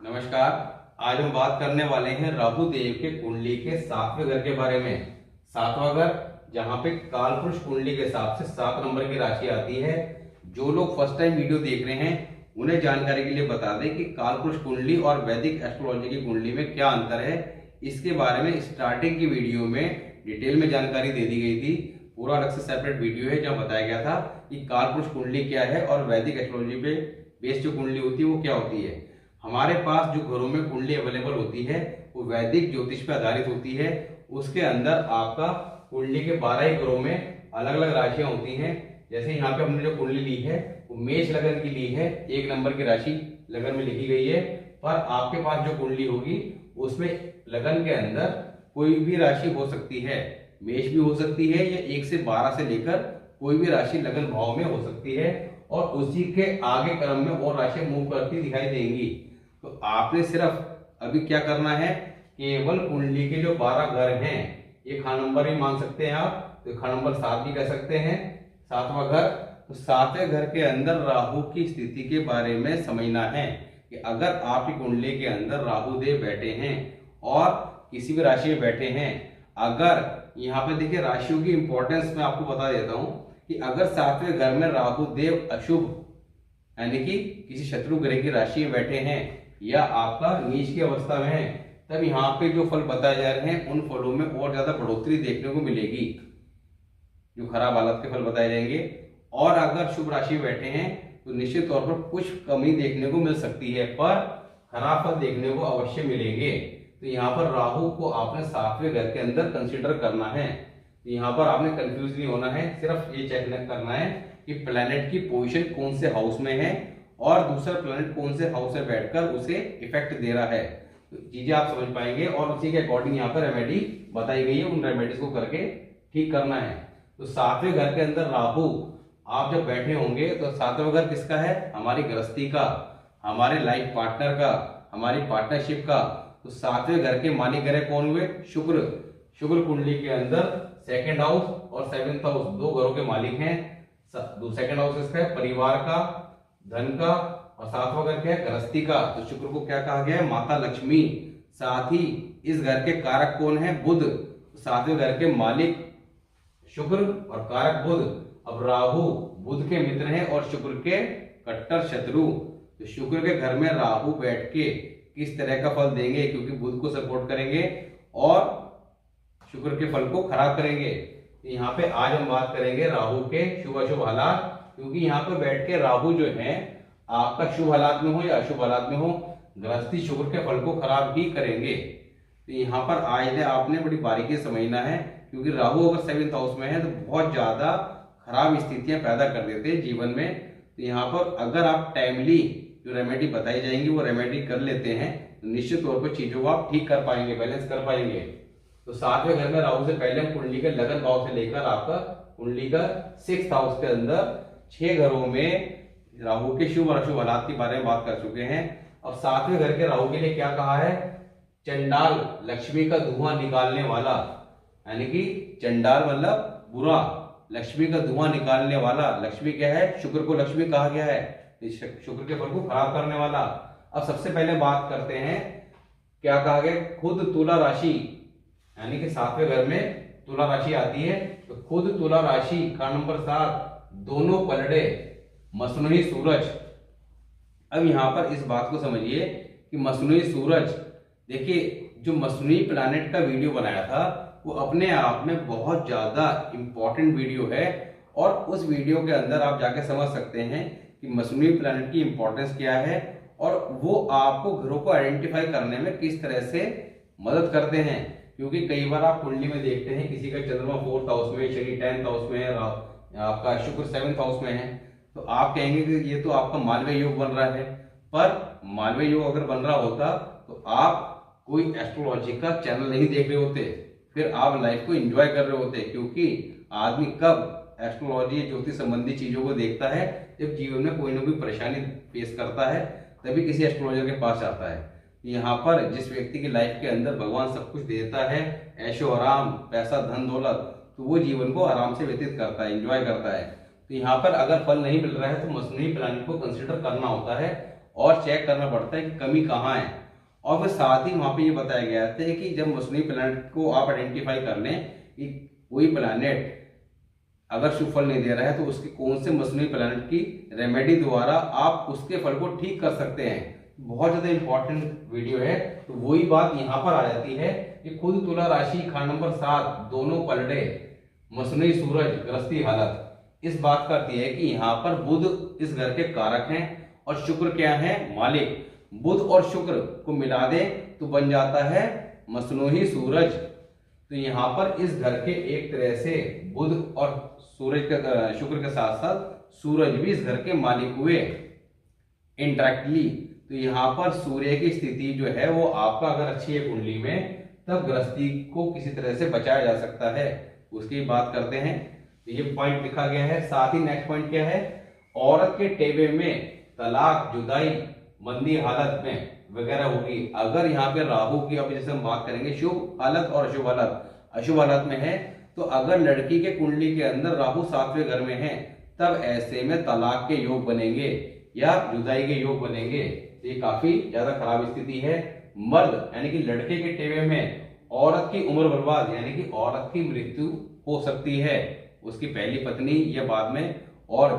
नमस्कार। आज हम बात करने वाले हैं राहु देव के कुंडली के 7वें घर के बारे में। 7वां घर जहां पे कालपुरुष कुंडली के हिसाब से 7 नंबर की राशि आती है। जो लोग फर्स्ट टाइम वीडियो देख रहे हैं उन्हें जानकारी के लिए बता दें कि कालपुरुष कुंडली और वैदिक एस्ट्रोलॉजी की कुंडली में क्या अंतर है। इसके बारे में स्टार्टिंग की वीडियो में डिटेल में जानकारी दे दी गई थी। पूरा अलग से सेपरेट वीडियो है जहाँ बताया गया था कि कालपुरुष कुंडली क्या है और वैदिक एस्ट्रोलॉजी पे बेस्ड जो कुंडली होती है वो क्या होती है। हमारे पास जो घरों में कुंडली अवेलेबल होती है वो वैदिक ज्योतिष पर आधारित होती है। उसके अंदर आपका कुंडली के 12 ही घरों में अलग अलग राशियां होती हैं। जैसे यहाँ पे हमने जो कुंडली ली है वो मेष लगन की ली है, 1 नंबर की राशि लगन में लिखी गई है। पर आपके पास जो कुंडली होगी उसमें लगन के अंदर कोई भी राशि हो सकती है। मेष भी हो सकती है या 1 से 12 से लेकर कोई भी राशि लगन भाव में हो सकती है और उसी के आगे क्रम में और राशियां मूव करती दिखाई देंगी। तो आपने सिर्फ अभी क्या करना है, केवल कुंडली के जो 12 घर हैं, ये खान नंबर भी मान सकते हैं आप, तो खान नंबर 7 भी कह सकते हैं, 7वां घर। तो 7वें घर के अंदर राहु की स्थिति के बारे में समझना है कि अगर आपकी कुंडली के अंदर राहु देव बैठे हैं और किसी भी राशि में बैठे हैं, अगर यहाँ पे देखिए राशियों की इंपॉर्टेंस मैं आपको बता देता हूं कि अगर 7वें घर में राहु देव अशुभ यानी कि किसी शत्रु ग्रह की राशि में बैठे हैं या आपका नीच की अवस्था में है, तब यहाँ पे जो फल बताए जा रहे हैं उन फलों में और ज्यादा बढ़ोतरी देखने को मिलेगी। जो खराब हालत के फल बताए जाएंगे। और अगर शुभ राशि में बैठे हैं तो निश्चित तौर पर कुछ कमी देखने को मिल सकती है, पर खराब फल देखने को अवश्य मिलेंगे। तो यहाँ पर राहु को आपने 7वें घर के अंदर कंसिडर करना है। तो यहाँ पर आपने कंफ्यूज नहीं होना है, सिर्फ ये चेक करना है कि प्लैनेट की पोजीशन कौन से हाउस में है और दूसरा प्लैनेट कौन से हाउस में बैठकर उसे इफेक्ट दे रहा है। तो चीजें आप समझ पाएंगे और उसी के अकॉर्डिंग यहाँ पर रेमेडी बताई गई है, उन रेमेडीज को करके ठीक करना है। तो 7वें घर के अंदर राहु आप जब बैठे होंगे तो 7वां घर किसका है? हमारी गृहस्थी का, हमारे लाइफ पार्टनर का, हमारी पार्टनरशिप का। तो 7वें घर के मालिक ग्रह कौन हुए? शुक्र। शुक्र कुंडली के अंदर 2nd हाउस और 7th हाउस 2 घरों के मालिक हैं। 2nd हाउस इसका है परिवार का, धन का, और 7वां घर क्या है? गृहस्थी का। तो शुक्र को क्या कहा गया है? माता लक्ष्मी। साथ ही इस घर के कारक कौन है? बुध। 7वें घर के मालिक शुक्र और कारक बुध। अब राहु बुध के मित्र हैं और शुक्र के कट्टर शत्रु। तो शुक्र के घर में राहु बैठ के किस तरह का फल देंगे, क्योंकि बुध को सपोर्ट करेंगे और शुक्र के फल को खराब करेंगे। यहाँ पे आज हम बात करेंगे राहु के शुभ अशुभ हालात, क्योंकि यहाँ पे बैठ के राहु जो है आपका शुभ हालात में हो या अशुभ हालात में हो, गृहस्थी शुक्र के फल को खराब ही करेंगे। तो यहाँ पर आज आपने बड़ी बारीकी से समझना है, क्योंकि राहु अगर 7th हाउस में है तो बहुत ज्यादा खराब स्थितियां पैदा कर देते हैं जीवन में। तो यहाँ पर अगर आप टाइमली जो रेमेडी बताई जाएंगी वो रेमेडी कर लेते हैं तो निश्चित तौर पर चीजों को आप ठीक कर पाएंगे, बैलेंस कर पाएंगे। तो 7वें घर में राहु से पहले हम कुंडली के लगन भाव से लेकर आपका कुंडली का 6th हाउस के अंदर 6 घरों में राहु के शुभ और अशुभ हालात के बारे में बात कर चुके हैं। अब 7वें घर के राहु के लिए क्या कहा है? चंडाल, लक्ष्मी का धुआं निकालने वाला, यानी कि चंडाल मतलब बुरा, लक्ष्मी का धुआं निकालने वाला। लक्ष्मी क्या है? शुक्र को लक्ष्मी कहा गया है, शुक्र के फल को खराब करने वाला। अब सबसे पहले बात करते हैं क्या कहा गया? खुद तुला राशि, यानी कि 7वें घर में तुला राशि आती है। तो खुद तुला राशि का नंबर 7, दोनों पलड़े, मसनूई सूरज। अब यहां पर इस बात को समझिए कि मसनूई सूरज, देखिए जो मसनूई प्लैनेट का वीडियो बनाया था वो अपने आप में बहुत ज्यादा इंपॉर्टेंट वीडियो है और उस वीडियो के अंदर आप जाके समझ सकते हैं कि मसनूई प्लैनेट की इंपॉर्टेंस क्या है और वो आपको घरों को आइडेंटिफाई करने में किस तरह से मदद करते हैं। क्योंकि कई बार आप कुंडली में देखते हैं किसी का चंद्रमा 4th हाउस में, शनि 10th हाउस में है, आपका शुक्र 7th हाउस में है, तो आप कहेंगे कि ये तो आपका मालवीय योग बन रहा है। पर मालवीय योग अगर बन रहा होता तो आप कोई एस्ट्रोलॉजी का चैनल नहीं देख रहे होते, फिर आप लाइफ को एंजॉय कर रहे होते। क्योंकि आदमी कब एस्ट्रोलॉजी ज्योतिष संबंधी चीजों को देखता है? जब जीवन में कोई ना कोई परेशानी फेस करता है तभी किसी एस्ट्रोलॉजर के पास आता है। यहाँ पर जिस व्यक्ति की लाइफ के अंदर भगवान सब कुछ देता है, ऐशो आराम, पैसा, धन दौलत, तो वो जीवन को आराम से व्यतीत करता है, एंजॉय करता है। तो यहाँ पर अगर फल नहीं मिल रहा है तो मसनूई प्लानिंग को कंसिडर करना होता है और चेक करना पड़ता है कि कमी कहाँ है। और फिर साथ ही वहां पे ये बताया गया था कि जब मसनूई प्लैनेट को आप आइडेंटिफाई कर लें कि कोई प्लैनेट अगर शुभ फल नहीं दे रहा है तो उसके कौन से मसनूई प्लैनेट की रेमेडी द्वारा आप उसके फल को ठीक कर सकते हैं। बहुत ज्यादा इंपॉर्टेंट वीडियो है। तो वही बात यहाँ पर आ जाती है कि खुद तुला राशि खंड नंबर 7 दोनों पलड़े मसनूई सूरज गृहस्थी हालत इस बात करती है कि यहाँ पर बुध इस घर के कारक हैं और शुक्र क्या है, मालिक। बुध और शुक्र को मिला दे तो बन जाता है मसनूई सूरज। तो यहाँ पर इस घर के एक तरह से बुध और सूरज का शुक्र के साथ साथ सूरज भी इस घर के मालिक हुए इंडायरेक्टली। तो यहाँ पर सूर्य की स्थिति जो है वो आपका अगर अच्छी है कुंडली में, तब गृहस्थी को किसी तरह से बचाया जा सकता है। उसकी बात करते हैं। तो ये पॉइंट लिखा गया है। साथ ही नेक्स्ट पॉइंट क्या है, औरत के टेबे में तलाक, जुदाई, मंदी हालत में वगैरह होगी अगर यहाँ पे राहु की, अब जैसे हम बात करेंगे शुभ हालत और अशुभ हालत, अशुभ हालत में है तो अगर लड़की के कुंडली के अंदर राहु 7वें घर में है तब ऐसे में तलाक के योग बनेंगे या जुदाई के योग बनेंगे। ये काफी ज्यादा खराब स्थिति है। मर्द यानी कि लड़के के टेबे में औरत की उम्र बर्बाद यानी कि औरत की मृत्यु हो सकती है, उसकी पहली पत्नी या बाद में। और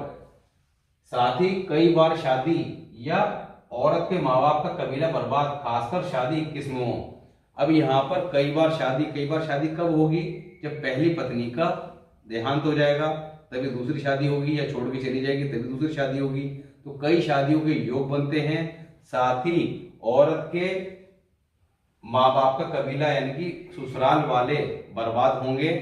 साथ ही कई बार शादी या औरत के माँ बाप का कबीला बर्बाद, खासकर शादी 21 में हो। अब यहाँ पर कई बार शादी कब होगी, जब पहली पत्नी का देहांत हो जाएगा तभी दूसरी शादी होगी, या छोड़ के चली जाएगी तभी दूसरी शादी होगी। तो कई शादियों के योग बनते हैं। साथ ही औरत के माँ बाप का कबीला यानी कि ससुराल वाले बर्बाद होंगे,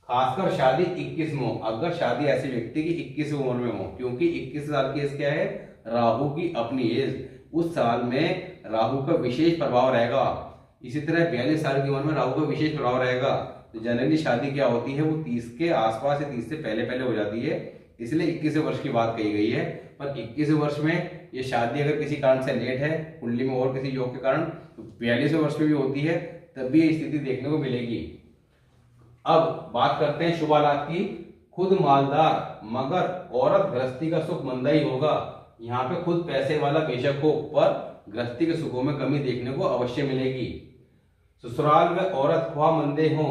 खासकर शादी 21 में हो। अगर शादी ऐसे व्यक्ति की 21 उम्र में हो, क्योंकि 21 साल की एज क्या है, राहु की अपनी एज, उस साल में राहु का विशेष प्रभाव रहेगा। इसी तरह 42 साल की उम्र में राहु का विशेष प्रभाव रहेगा। तो जनरली शादी क्या होती है, वो 30 के आसपास या 30 से पहले पहले हो जाती है, इसलिए 21 वर्ष की बात कही गई है। पर 21 वर्ष में ये शादी अगर किसी कारण से लेट है कुंडली में और किसी योग के कारण, तो 42वें वर्ष में भी होती है, तब भी ये स्थिति देखने को मिलेगी। अब बात करते हैं शुभ हालात की। खुद मालदार मगर औरत गृहस्थी का सुख मंदा ही होगा। यहाँ पे खुद पैसे वाला बेशक हो पर गृहस्थी के सुखों में कमी देखने को अवश्य मिलेगी। ससुराल में औरत ख्वाह मंदे हो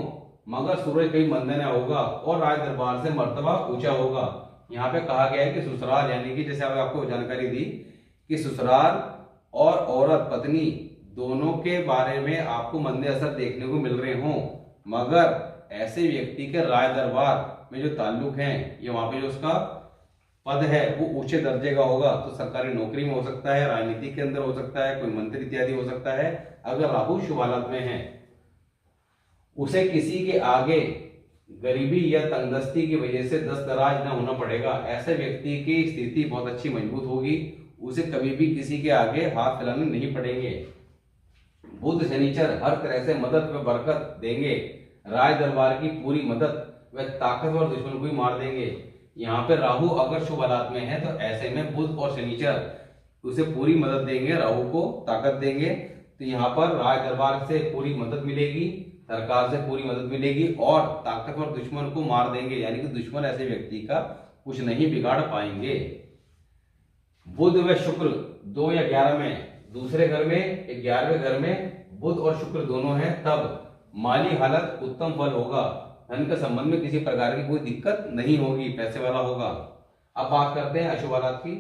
मगर सूरज कहीं मंदा न होगा और राज दरबार से मर्तबा ऊंचा होगा। यहाँ पे कहा गया है कि ससुराल यानी कि जैसे आपको जानकारी दी कि ससुराल और औरत पत्नी दोनों के बारे में आपको मंदे असर देखने को मिल रहे हों, मगर ऐसे व्यक्ति के राज दरबार में जो ताल्लुक हैं या वहां पे जो उसका पद है वो ऊंचे दर्जे का होगा। तो सरकारी नौकरी में हो सकता है, राजनीति के अंदर हो सकता है, कोई मंत्री इत्यादि हो सकता है। अगर राहु शुभ हालत में है, उसे किसी के आगे गरीबी या तंगदस्ती की वजह से दस्तराज न होना पड़ेगा। ऐसे व्यक्ति की स्थिति बहुत अच्छी मजबूत होगी, उसे कभी भी किसी के आगे हाथ फैलाने नहीं पड़ेंगे। बुध शनिचर हर तरह से मदद व बरकत देंगे, राज दरबार की पूरी मदद व ताकतवर दुश्मन को ही मार देंगे। यहाँ पे राहु अगर शुभ हालात में है तो ऐसे में बुध और शनिचर उसे पूरी मदद देंगे, राहु को ताकत देंगे। तो यहाँ पर राज दरबार से पूरी मदद मिलेगी, सरकार से पूरी मदद मिलेगी और ताकतवर दुश्मन को मार देंगे, यानी कि दुश्मन ऐसे व्यक्ति का कुछ नहीं बिगाड़ पाएंगे। बुध व शुक्र 2 या 11 में, दूसरे घर में 11वें घर में बुध और शुक्र दोनों हैं, तब माली हालत उत्तम फल होगा। धन के संबंध में किसी प्रकार की कोई दिक्कत नहीं होगी, पैसे वाला होगा। अब बात करते हैं अशुभ हालात की।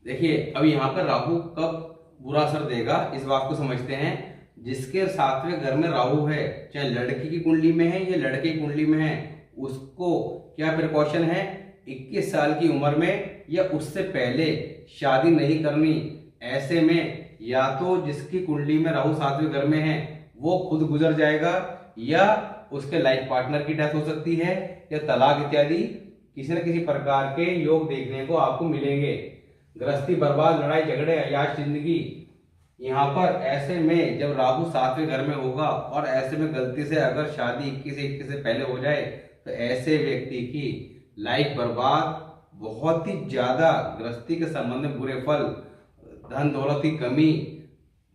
देखिए अब यहाँ पर राहु कब बुरा असर देगा इस बात को समझते हैं। जिसके 7वें घर में राहु है, चाहे लड़की की कुंडली में है या लड़के की कुंडली में है, उसको क्या प्रिकॉशन है, 21 साल की उम्र में या उससे पहले शादी नहीं करनी। ऐसे में या तो जिसकी कुंडली में राहु 7वें घर में है वो खुद गुजर जाएगा, या उसके लाइफ पार्टनर की डेथ हो सकती है, या तलाक इत्यादि किसी न किसी प्रकार के योग देखने को आपको मिलेंगे। गृहस्थी बर्बाद, लड़ाई झगड़े, अयाश जिंदगी। यहाँ पर ऐसे में जब राहु 7वें घर में होगा और ऐसे में गलती से अगर शादी 21 से पहले हो जाए तो ऐसे व्यक्ति की लाइफ बर्बाद, बहुत ही ज्यादा गृहस्थी के संबंध में बुरे फल, धन दौलत की कमी,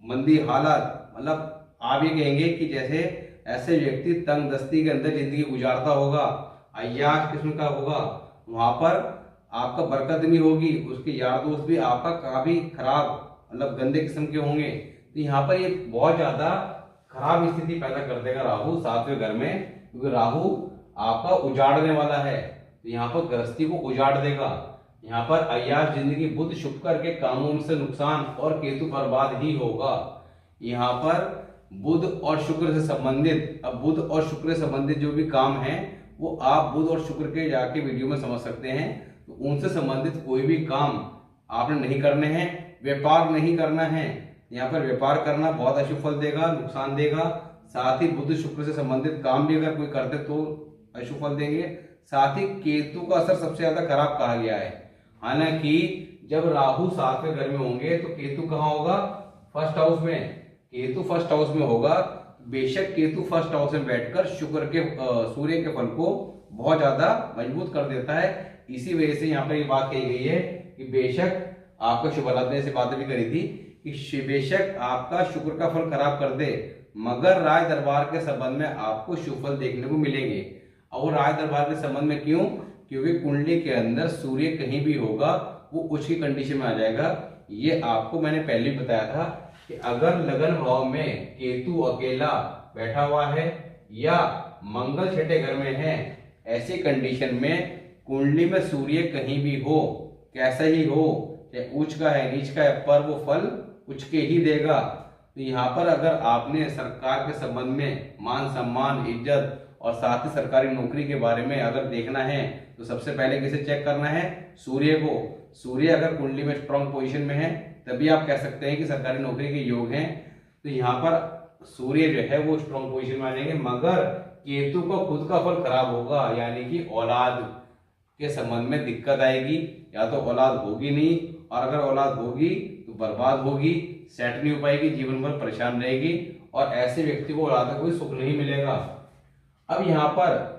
मंदी हालत, मतलब आप ये कहेंगे कि जैसे ऐसे व्यक्ति तंग दस्ती के अंदर जिंदगी गुजारता होगा, अय्याश किस्म का होगा। वहां पर आपका बरकत नहीं होगी, उसके यार दोस्त भी आपका काफी खराब मतलब गंदे किस्म के होंगे। तो यहाँ पर ये बहुत ज्यादा खराब स्थिति पैदा कर देगा राहु 7वें घर में, क्योंकि राहु आपका उजाड़ने वाला है। तो यहाँ पर गृहस्थी को उजाड़ देगा। यहाँ पर अय्याश जिंदगी, बुध शुक्र के कामों से नुकसान और केतु बर्बाद ही होगा। यहाँ पर बुध और शुक्र से संबंधित, अब बुध और शुक्र से संबंधित जो भी काम है वो आप बुध और शुक्र के जाके वीडियो में समझ सकते हैं। तो उनसे संबंधित कोई भी काम आपने नहीं करने हैं, व्यापार नहीं करना है। यहाँ पर व्यापार करना बहुत अशुभ फल देगा, नुकसान देगा। साथ ही बुध शुक्र से संबंधित काम भी अगर कोई करते तो अशुभ फल देंगे। साथ ही केतु का असर सबसे ज्यादा खराब कहा गया है। हालांकि जब राहु 7वें घर में होंगे तो केतु कहाँ होगा? फर्स्ट हाउस में। केतु फर्स्ट हाउस में होगा। बेशक केतु फर्स्ट हाउस में बैठकर शुक्र के सूर्य के फल को बहुत ज्यादा मजबूत कर देता है। इसी वजह से यहाँ पर ये बात कही गई है कि बेशक आपका शुभ फल, ने से बातें भी करी थी कि बेशक आपका शुक्र का फल खराब कर दे, मगर राज दरबार के संबंध में आपको शुभ फल देखने को मिलेंगे। और राज दरबार के संबंध में क्यों? क्योंकि कुंडली के अंदर सूर्य कहीं भी होगा वो उच्च की कंडीशन में आ जाएगा। ये आपको मैंने पहले ही बताया था कि अगर लगन भाव में केतु अकेला बैठा हुआ है या मंगल छठे घर में है, ऐसी कंडीशन में कुंडली में सूर्य कहीं भी हो, कैसा ही हो, चाहे उच्च का है नीच का है, पर वो फल उच्च के ही देगा। तो यहाँ पर अगर आपने सरकार के संबंध में मान सम्मान, इज्जत और साथ ही सरकारी नौकरी के बारे में अगर देखना है तो सबसे पहले किसे चेक करना है? सूर्य को। सूर्य अगर कुंडली में स्ट्रॉन्ग पोजीशन में है तभी आप कह सकते हैं कि सरकारी नौकरी के योग हैं। तो यहाँ पर सूर्य जो है वो स्ट्रॉन्ग पोजीशन में आ जाएंगे, मगर केतु का खुद का फल खराब होगा, यानी कि औलाद के संबंध में दिक्कत आएगी। या तो औलाद होगी नहीं, और अगर औलाद होगी तो बर्बाद होगी, सेट नहीं हो पाएगी, जीवन भर परेशान रहेगी, और ऐसे व्यक्ति को औलाद का कोई सुख नहीं मिलेगा। अब यहाँ पर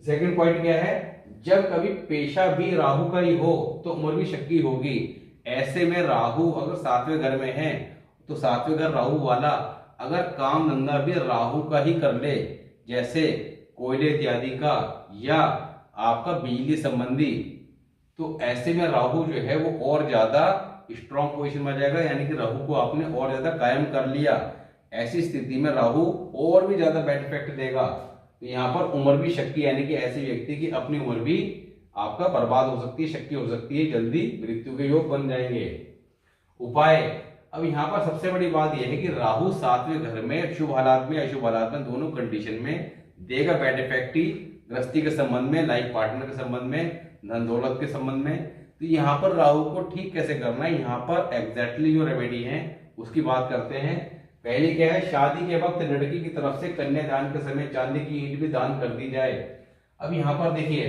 सेकंड पॉइंट क्या है? जब कभी पेशा भी राहु का ही हो तो उम्र भी शक्की होगी। ऐसे में राहु अगर 7वें घर में है तो 7वें घर राहु वाला अगर काम धंधा भी राहु का ही कर ले, जैसे कोयले इत्यादि का या आपका बिजली संबंधी, तो ऐसे में राहु जो है वो और ज्यादा स्ट्रॉन्ग पोजीशन में जाएगा, यानी कि राहु को आपने और ज्यादा कायम कर लिया। ऐसी स्थिति में राहु और भी ज्यादा बैड इफेक्ट देगा। तो यहाँ पर उम्र भी शक्की, यानी कि ऐसे व्यक्ति की अपनी उम्र भी आपका बर्बाद हो सकती है, शक्की हो सकती है, जल्दी मृत्यु के योग बन जाएंगे। उपाय, अब यहाँ पर सबसे बड़ी बात यह है कि राहु 7वें घर में शुभ हालात में अशुभ हालात में दोनों कंडीशन में देगा बैड इफेक्ट ही। गृहस्थी के संबंध में, लाइफ पार्टनर के संबंध में, धन दौलत के संबंध में। तो यहाँ पर राहु को ठीक कैसे करना है, यहाँ पर एग्जैक्टली जो रेमेडी है उसकी बात करते हैं। पहले क्या है? शादी के वक्त लड़की की तरफ से कन्यादान के समय चांदी की ईंट भी दान कर दी जाए। अब यहाँ पर देखिए,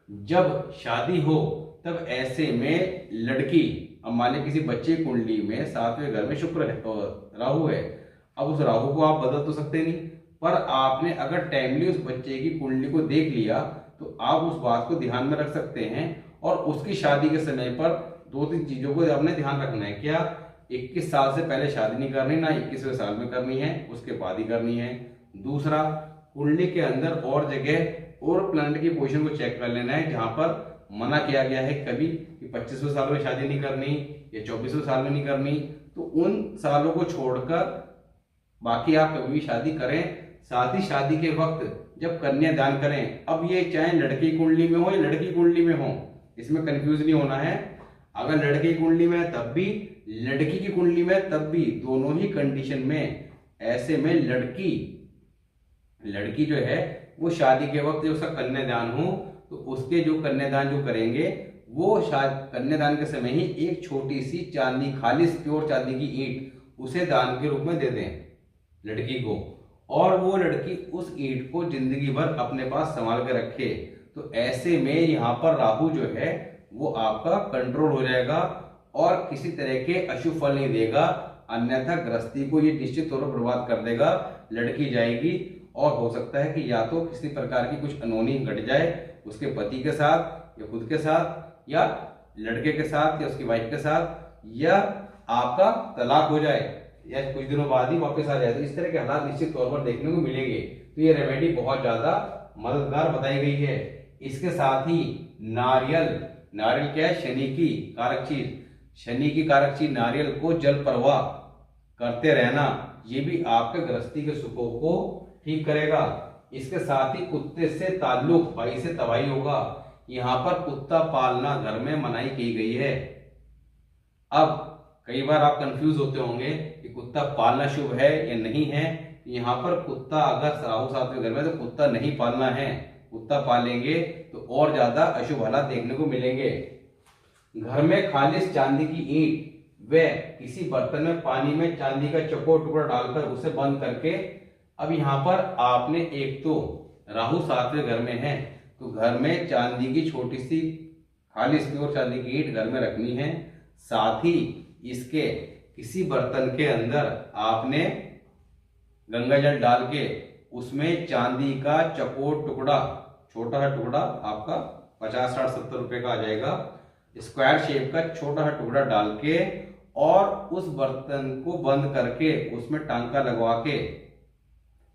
जब शादी हो तब ऐसे में लड़की, अब मान लीजिए किसी बच्चे कुंडली में 7वें घर में शुक्र है और राहु है, अब उस राहु को आप बदल तो सकते नहीं, पर आपने अगर टाइमली उस बच्चे की कुंडली को देख लिया तो आप उस बात को ध्यान में रख सकते हैं। और उसकी शादी के समय पर 2-3 चीजों को आपने ध्यान रखना है। क्या? 21 साल से पहले शादी नहीं करनी, ना 21वें साल में करनी है, उसके बाद ही करनी है। दूसरा, कुंडली के अंदर और जगह और प्लैनेट की पोजीशन को चेक कर लेना है जहां पर मना किया गया है कभी कि 25वें साल में शादी नहीं करनी या 24वें साल में नहीं करनी, तो उन सालों को छोड़कर बाकी आप कभी भी शादी करें। साथ ही शादी के वक्त जब कन्यादान करें, अब ये चाहे लड़की कुंडली में हो या लड़की कुंडली में हो, इसमें कंफ्यूज नहीं होना है। अगर लड़के की कुंडली में है तब भी, लड़की की कुंडली में तब भी, दोनों ही कंडीशन में। ऐसे में लड़की जो है वो शादी के वक्त जब उसका कन्यादान हो तो उसके जो कन्यादान जो करेंगे वो कन्यादान के समय ही एक छोटी सी चांदी, खालिस प्योर चांदी की ईंट उसे दान के रूप में दे दें लड़की को, और वो लड़की उस ईंट को जिंदगी भर अपने पास संभाल के रखे। तो ऐसे में यहाँ पर राहु जो है वो आपका कंट्रोल हो जाएगा और किसी तरह के अशुभ फल नहीं देगा, अन्यथा गृहस्थी को ये निश्चित तौर पर बर्बाद कर देगा। लड़की जाएगी और हो सकता है कि या तो किसी प्रकार की कुछ अनहोनी घट जाए उसके पति के साथ या खुद के साथ या लड़के के साथ या उसकी वाइफ के साथ, या आपका तलाक हो जाए या कुछ दिनों बाद ही वापस आ जाए। तो इस तरह के हालात निश्चित तौर पर देखने को मिलेंगे। तो ये रेमेडी बहुत ज्यादा मददगार बताई गई है। इसके साथ ही नारियल नारियल क्या है? शनि की कारक चीज। शनि की कारक चीज नारियल को जल प्रवाह करते रहना, ये भी आपके गृहस्थी के सुखों को ठीक करेगा। इसके साथ ही कुत्ते से ताल्लुक, भाई से तबाही होगा। यहाँ पर कुत्ता पालना घर में मनाही की गई है। अब कई बार आप कंफ्यूज होते होंगे कि कुत्ता पालना शुभ है या नहीं है। यहाँ पर कुत्ता अगर राहु सातवें घर में, तो कुत्ता नहीं पालना है। कुत्ता पालेंगे तो और ज्यादा अशुभ हालात देखने को मिलेंगे। घर में खालिश चांदी की ईंट व किसी बर्तन में पानी में चांदी का चौकोर टुकड़ा डालकर उसे बंद करके, अब यहाँ पर आपने एक तो राहु सातवें घर में है, तो घर में चांदी की छोटी सी खालिश प्योर चांदी की ईंट घर में रखनी है। साथ ही इसके किसी बर्तन के अंदर आपने गंगा जल डाल के उसमें चांदी का चौकोर टुकड़ा, छोटा सा टुकड़ा आपका 50, 60, 70 रुपए का आ जाएगा, स्क्वायर शेप का छोटा सा टुकड़ा डाल के और उस बर्तन को बंद करके उसमें टांका लगवा के,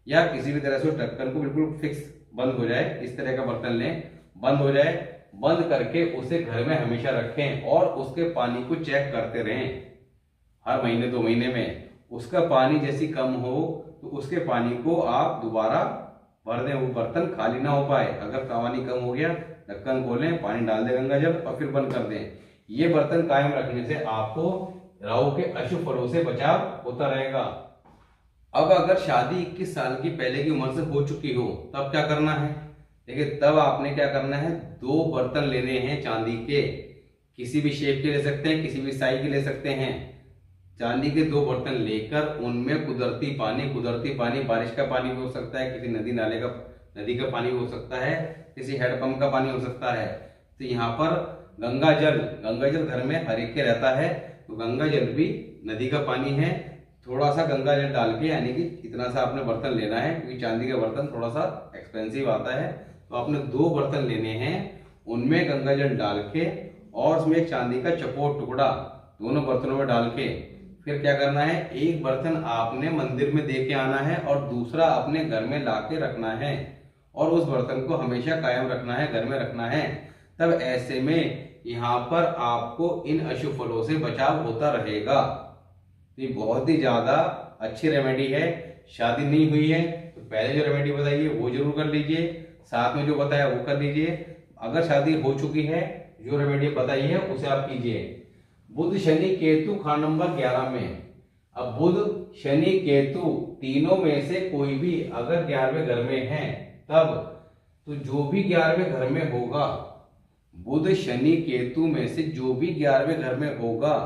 या किसी भी तरह से उस ढक्कन को बिल्कुल फिक्स बंद हो जाए, इस तरह का बर्तन लें, बंद हो जाए, बंद करके उसे घर में हमेशा रखें और उसके पानी को चेक करते रहें हर महीने 2 महीने में। उसका पानी जैसी कम हो तो उसके पानी को आप दोबारा भर दें, वो बर्तन खाली ना हो पाए। अगर पानी कम हो गया, ढक्कन खोलें, पानी डाल दें गंगा जल और फिर बंद कर दें। ये बर्तन कायम रखने से आपको राहु के अशुभ फलों से बचाव होता रहेगा। अब अगर शादी 21 साल की पहले की उम्र से हो चुकी हो, तब क्या करना है? देखिए, तब आपने क्या करना है, 2 बर्तन लेने हैं चांदी के, किसी भी शेप के ले सकते हैं, किसी भी साइज के ले सकते हैं। चांदी के 2 बर्तन लेकर उनमें कुदरती पानी बारिश का पानी भी हो सकता है, किसी नदी का पानी भी हो सकता है, किसी हैंडपंप का पानी हो सकता है। तो यहाँ पर गंगा जल घर में हर एक के रहता है, तो गंगा जल भी नदी का पानी है। थोड़ा सा गंगा जल डाल के, यानी कि इतना सा आपने बर्तन लेना है, क्योंकि चांदी का बर्तन थोड़ा सा एक्सपेंसिव आता है। तो आपने 2 बर्तन लेने हैं, उनमें गंगा जल डाल के और उसमें चांदी का चौकोर टुकड़ा दोनों बर्तनों में डाल के, फिर क्या करना है, एक बर्तन आपने मंदिर में दे के आना है और दूसरा अपने घर में ला के रखना है और उस बर्तन को हमेशा कायम रखना है, घर में रखना है। तब ऐसे में यहाँ पर आपको इन अशुभ फलों से बचाव होता रहेगा। ये बहुत ही ज्यादा अच्छी रेमेडी है। शादी नहीं हुई है तो पहले जो रेमेडी बताइए वो जरूर कर लीजिए, साथ में जो बताया वो कर लीजिए। अगर शादी हो चुकी है, जो रेमेडी बताई है उसे आप कीजिए। बुध शनि केतु खान नंबर 11 में, अब बुध शनि केतु तीनों में से कोई भी अगर 11वें घर में है, तब तो जो भी 11वें घर में होगा, बुध शनि केतु में से जो भी 11वें घर में होगा,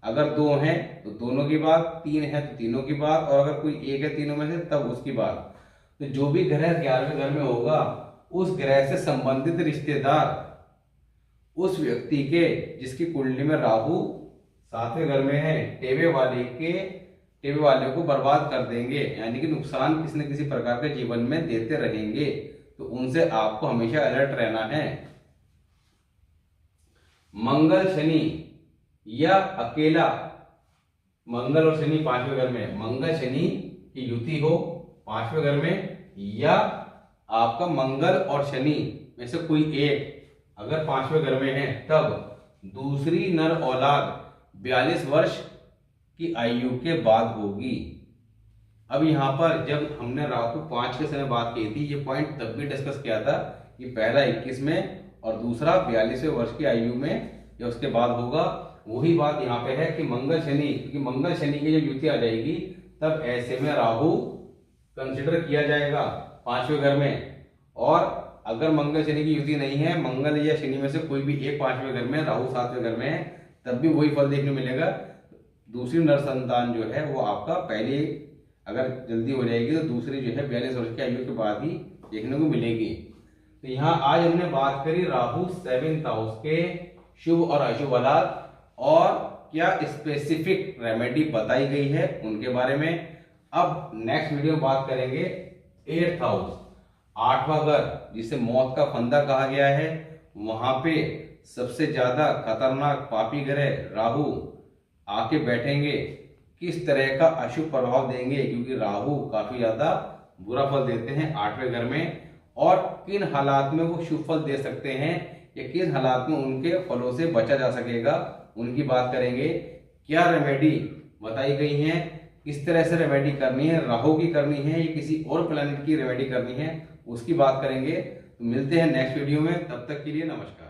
अगर 2 हैं तो दोनों की बात, 3 है तो तीनों की बात, और अगर कोई एक है तीनों में से तब उसकी बात। तो जो भी ग्रह 11वें घर में होगा, उस ग्रह से संबंधित रिश्तेदार उस व्यक्ति के जिसकी कुंडली में राहु 7वें घर में है, टेवे वाले को बर्बाद कर देंगे, यानी कि नुकसान किसी न किसी प्रकार के जीवन में देते रहेंगे। तो उनसे आपको हमेशा अलर्ट रहना है। मंगल शनि या अकेला, मंगल और शनि 5वें घर में, मंगल शनि की युति हो 5वें घर में, या आपका मंगल और शनि में से कोई एक अगर 5वें घर में है, तब दूसरी नर औलाद 42 वर्ष की आयु के बाद होगी। अब यहाँ पर जब हमने राहु 5 के समय बात की थी, ये पॉइंट तब भी डिस्कस किया था कि पहला 21 में और दूसरा 42वें वर्ष की आयु में या उसके बाद होगा। वही बात यहाँ पे है कि मंगल शनि, क्योंकि मंगल शनि की जब युति आ जाएगी, तब ऐसे में राहु कंसिडर किया जाएगा 5वें घर में। और अगर मंगल शनि की युति नहीं है, मंगल या शनि में से कोई भी एक 5वें घर में, राहु 7वें घर में है, तब भी वही फल देखने मिलेगा। दूसरी नर संतान जो है वो आपका पहले अगर जल्दी हो जाएगी तो दूसरी जो है 42 वर्ष की आयु के बाद ही देखने को मिलेगी। तो यहाँ आज हमने बात करी राहु 7th हाउस के शुभ और अशुभ हालात और क्या स्पेसिफिक रेमेडी बताई गई है उनके बारे में। अब नेक्स्ट वीडियो में बात करेंगे 8th हाउस, 8वां घर, जिसे मौत का फंदा कहा गया है। वहां पे सबसे ज्यादा खतरनाक पापी ग्रह राहु आके बैठेंगे, किस तरह का अशुभ प्रभाव देंगे, क्योंकि राहु काफी ज्यादा बुरा फल देते हैं 8वें घर में, और किन हालात में वो शुभ फल दे सकते हैं, या किस हालात में उनके फलों से बचा जा सकेगा, उनकी बात करेंगे। क्या रेमेडी बताई गई है, किस तरह से रेमेडी करनी है, राहु की करनी है या किसी और प्लैनेट की रेमेडी करनी है, उसकी बात करेंगे। तो मिलते हैं नेक्स्ट वीडियो में, तब तक के लिए नमस्कार।